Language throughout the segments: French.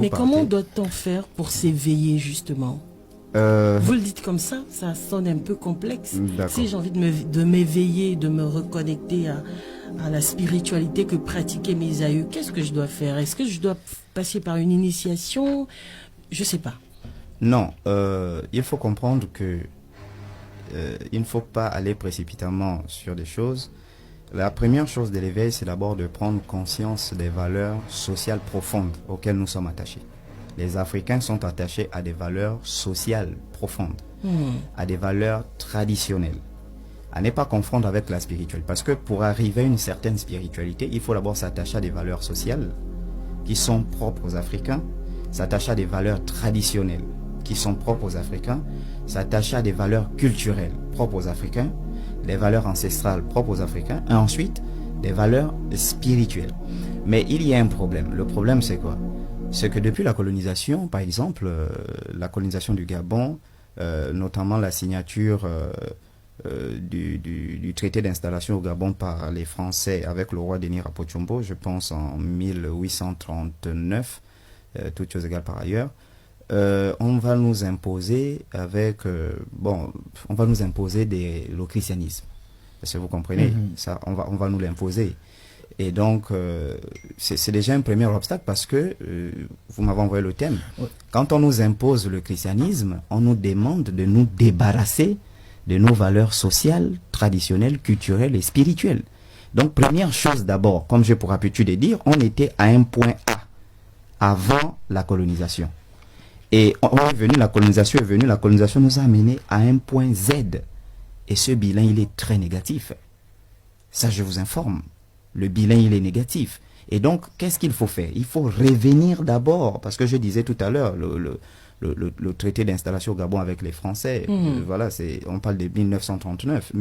Mais comment doit-on faire pour s'éveiller justement? Vous le dites comme ça sonne un peu complexe. Si j'ai envie de m'éveiller, de me reconnecter à la spiritualité que pratiquaient mes aïeux, qu'est-ce que je dois faire? Est-ce que je dois passer par une initiation? Je sais pas. Non, il faut comprendre que il ne faut pas aller précipitamment sur des choses. La première chose de l'éveil, c'est d'abord de prendre conscience des valeurs sociales profondes auxquelles nous sommes attachés. Les Africains sont attachés à des valeurs sociales profondes, à des valeurs traditionnelles, à ne pas confondre avec la spiritualité. Parce que pour arriver à une certaine spiritualité, il faut d'abord s'attacher à des valeurs sociales qui sont propres aux Africains, s'attacher à des valeurs traditionnelles qui sont propres aux Africains, s'attacher à des valeurs culturelles propres aux Africains, des valeurs ancestrales propres aux Africains, et ensuite des valeurs spirituelles. Mais il y a un problème. Le problème, c'est quoi? C'est que depuis la colonisation, par exemple, la colonisation du Gabon, notamment la signature du traité d'installation au Gabon par les Français avec le roi Denis Rapotchombo, je pense en 1839, toutes choses égales par ailleurs, on va nous imposer on va nous imposer le christianisme. Parce que vous comprenez, ça, on va nous l'imposer. Et donc, c'est déjà un premier obstacle parce que, vous m'avez envoyé le thème, quand on nous impose le christianisme, on nous demande de nous débarrasser de nos valeurs sociales, traditionnelles, culturelles et spirituelles. Donc, première chose d'abord, comme j'ai pour habitude de dire, on était à un point A avant la colonisation. Et la colonisation nous a amené à un point Z. Et ce bilan, il est très négatif. Ça, je vous informe. Le bilan, il est négatif. Et donc, qu'est-ce qu'il faut faire? Il faut revenir d'abord, parce que je disais tout à l'heure, le traité d'installation au Gabon avec les Français, voilà, on parle de 1839,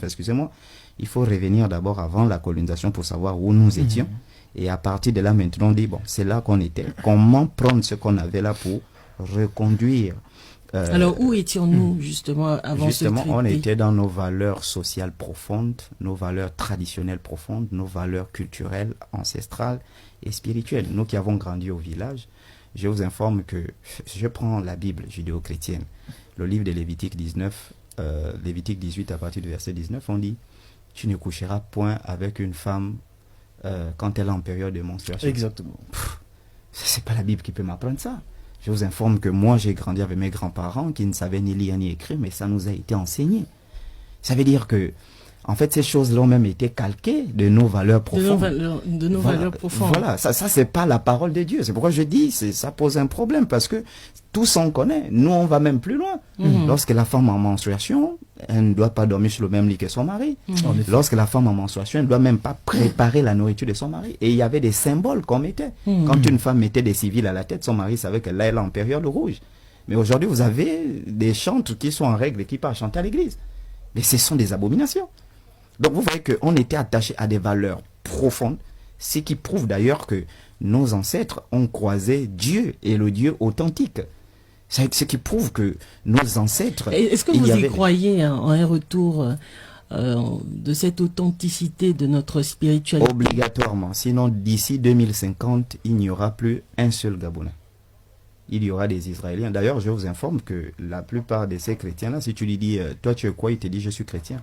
excusez-moi. Il faut revenir d'abord avant la colonisation pour savoir où nous étions. Et à partir de là, maintenant, on dit, bon, c'est là qu'on était. Comment prendre ce qu'on avait là pour reconduire? Alors, où étions-nous, justement, avant ce traité? On était dans nos valeurs sociales profondes, nos valeurs traditionnelles profondes, nos valeurs culturelles, ancestrales et spirituelles. Nous qui avons grandi au village, je vous informe que je prends la Bible judéo-chrétienne, le livre de Lévitique 19, Lévitique 18 à partir du verset 19, on dit, tu ne coucheras point avec une femme quand elle est en période de menstruation. Exactement. C'est pas la Bible qui peut m'apprendre ça. Je vous informe que moi, j'ai grandi avec mes grands-parents qui ne savaient ni lire ni écrire, mais ça nous a été enseigné. Ça veut dire que, en fait, ces choses-là ont même été calquées de nos valeurs profondes. De nos valeurs profondes. Voilà, ça c'est pas la parole de Dieu. C'est pourquoi je dis, ça pose un problème, parce que tous on connaît. Nous, on va même plus loin. Lorsque la femme en menstruation, elle ne doit pas dormir sur le même lit que son mari. Lorsque la femme en menstruation, elle ne doit même pas préparer la nourriture de son mari. Et il y avait des symboles qu'on mettait. Quand une femme mettait des civils à la tête, son mari savait qu'elle est en période rouge. Mais aujourd'hui, vous avez des chantres qui sont en règle et qui partent chanter à l'église. Mais ce sont des abominations. Donc vous voyez qu'on était attaché à des valeurs profondes, ce qui prouve d'ailleurs que nos ancêtres ont croisé Dieu et le Dieu authentique. Ce qui prouve que nos ancêtres... Est-ce que vous y croyez en un retour de cette authenticité de notre spiritualité? Obligatoirement. Sinon, d'ici 2050, il n'y aura plus un seul Gabonais. Il y aura des Israéliens. D'ailleurs, je vous informe que la plupart de ces chrétiens-là, si tu lui dis, toi tu es quoi, il te dit, je suis chrétien.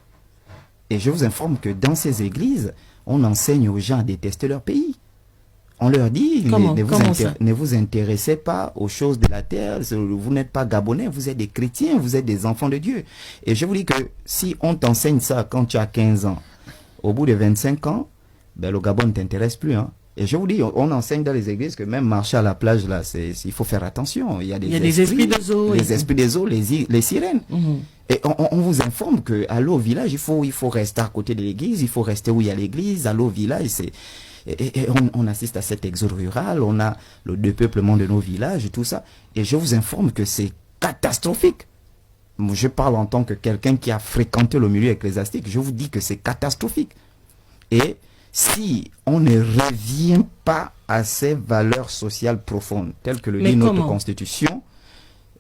Et je vous informe que dans ces églises, on enseigne aux gens à détester leur pays. On leur dit, ne vous intéressez pas aux choses de la terre, vous n'êtes pas gabonais, vous êtes des chrétiens, vous êtes des enfants de Dieu. Et je vous dis que si on t'enseigne ça quand tu as 15 ans, au bout de 25 ans, ben le Gabon ne t'intéresse plus. Hein. Et je vous dis, on enseigne dans les églises que même marcher à la plage, là, il faut faire attention. Il y a des esprits des eaux. Les esprits des eaux, les sirènes. Et on vous informe qu'aller au village, il faut rester à côté de l'église, il faut rester où il y a l'église, aller au village, et on assiste à cet exode rural, on a le dépeuplement de nos villages et tout ça. Et je vous informe que c'est catastrophique. Je parle en tant que quelqu'un qui a fréquenté le milieu ecclésiastique, je vous dis que c'est catastrophique. Et si on ne revient pas à ces valeurs sociales profondes, telles que le dit notre Constitution,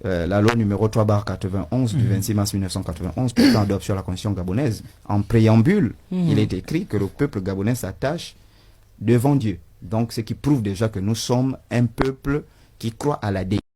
la loi numéro 3/91 du 26 mars 1991, portant adoption à la Constitution gabonaise, en préambule, il est écrit que le peuple gabonais s'attache devant Dieu Donc, ce qui prouve déjà que nous sommes un peuple qui croit à la déité.